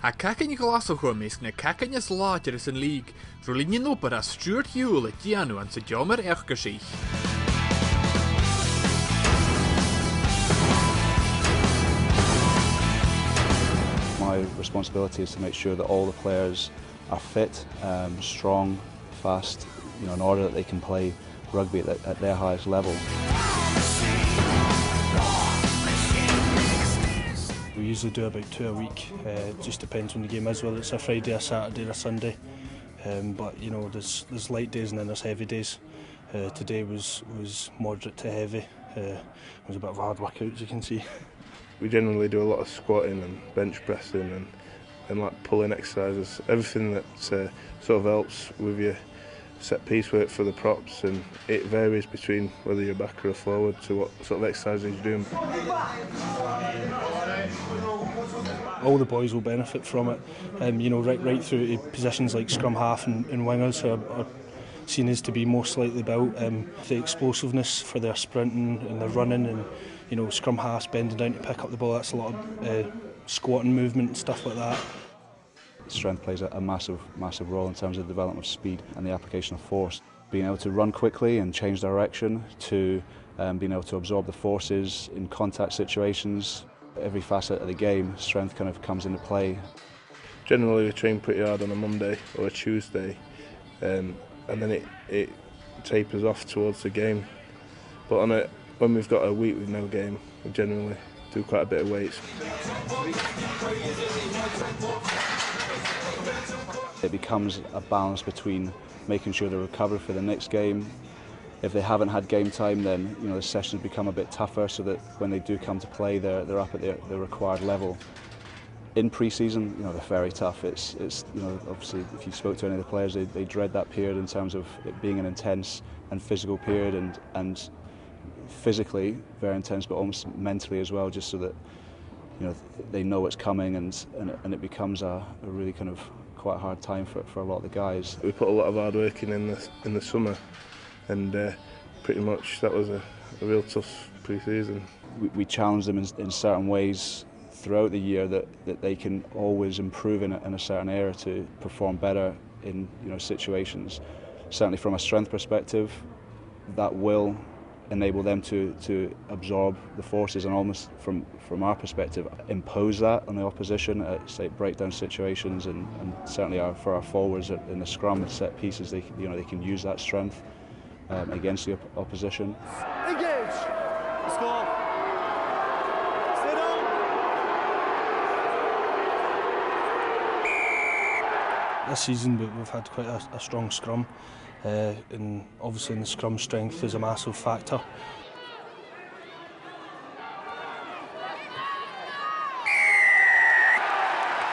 A cacan Glasgow mees na cacan is láidir is an líg, ro líne nópar a Stuart Hewell a dianú an sa diomar erchasich. My responsibility is to make sure that all the players are fit, strong, fast, in order that they can play rugby at their highest level. We usually do about 2 a week. It just depends when the game is, whether it's a Friday, a Saturday or a Sunday. But there's light days and then there's heavy days. Today was moderate to heavy. It was a bit of a hard workout, as you can see. We generally do a lot of squatting and bench pressing and like pulling exercises, everything that sort of helps with your set piece work for the props, and it varies between whether you're back or a forward to what sort of exercises you're doing. All the boys will benefit from it, right through to positions like scrum half and wingers are seen as to be more slightly built. The explosiveness for their sprinting and their running, and scrum halves bending down to pick up the ball, that's a lot of squatting movement and stuff like that. Strength plays a massive role in terms of the development of speed and the application of force. Being able to run quickly and change direction, to being able to absorb the forces in contact situations. Every facet of the game, strength kind of comes into play. Generally we train pretty hard on a Monday or a Tuesday, and then it tapers off towards the game. But when we've got a week with no game, we generally do quite a bit of weights. It becomes a balance between making sure they're recovered for the next game. If they haven't had game time, then the sessions become a bit tougher, so that when they do come to play, they're up at the required level. In pre-season, they're very tough. It's obviously, if you spoke to any of the players, they dread that period in terms of it being an intense and physical period, and physically very intense, but almost mentally as well, just so that they know it's coming, and it becomes a really kind of quite a hard time for a lot of the guys. We put a lot of hard work in the summer, and pretty much that was a real tough pre-season. We challenge them in certain ways throughout the year that they can always improve in a certain area to perform better in situations. Certainly from a strength perspective, that will enable them to absorb the forces, and almost from our perspective impose that on the opposition at, say, breakdown situations, and certainly for our forwards in the scrum set pieces, they can use that strength against the opposition. Engage! Score! Stay down! This season we've had quite a strong scrum, and obviously in the scrum strength is a massive factor.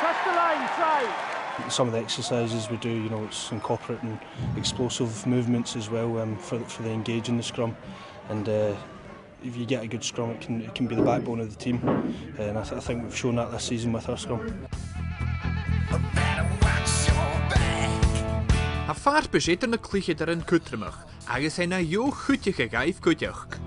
Touch the line, try! Some of the exercises we do, it's incorporating explosive movements as well, for the engage in the scrum, and if you get a good scrum, it can be the backbone of the team, and I think we've shown that this season with our scrum. A fart bezetter na cliche in Kutrimach, agus na jo goedje gaif goedjach.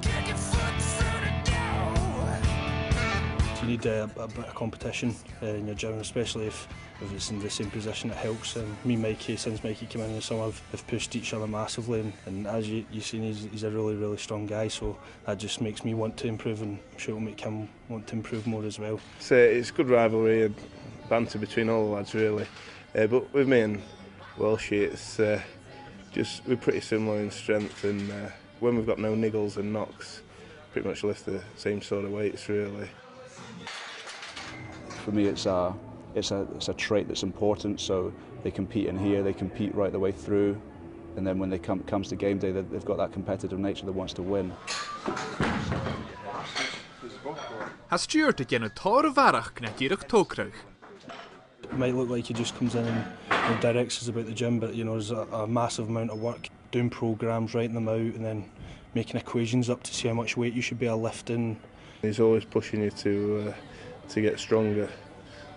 You need a bit of competition in your gym, especially if it's in the same position. It helps. Since Mikey came in the summer, have pushed each other massively, and as you've seen, he's a really strong guy, so that just makes me want to improve, and I'm sure it'll make him want to improve more as well. So it's good rivalry and banter between all the lads, really, but with me and Welshie, it's we're pretty similar in strength, and when we've got no niggles and knocks, pretty much lift the same sort of weights, really. For me, it's a trait that's important. So they compete in here, they compete right the way through, and then when they comes to game day, they've got that competitive nature that wants to win. Has Stuart het een tarvarach na dierach tokrach. It might look like he just comes in and directs us about the gym, but there's a massive amount of work doing programmes, writing them out, and then making equations up to see how much weight you should be lifting. He's always pushing you to get stronger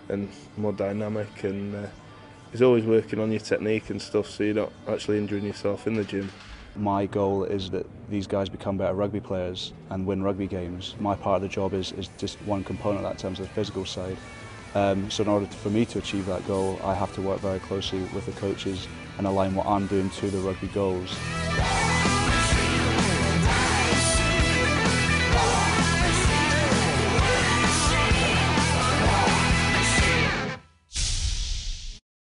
and more dynamic, and he's always working on your technique and stuff, so you're not actually injuring yourself in the gym. My goal is that these guys become better rugby players and win rugby games. My part of the job is just one component of that in terms of the physical side. So in order for me to achieve that goal, I have to work very closely with the coaches and align what I'm doing to the rugby goals.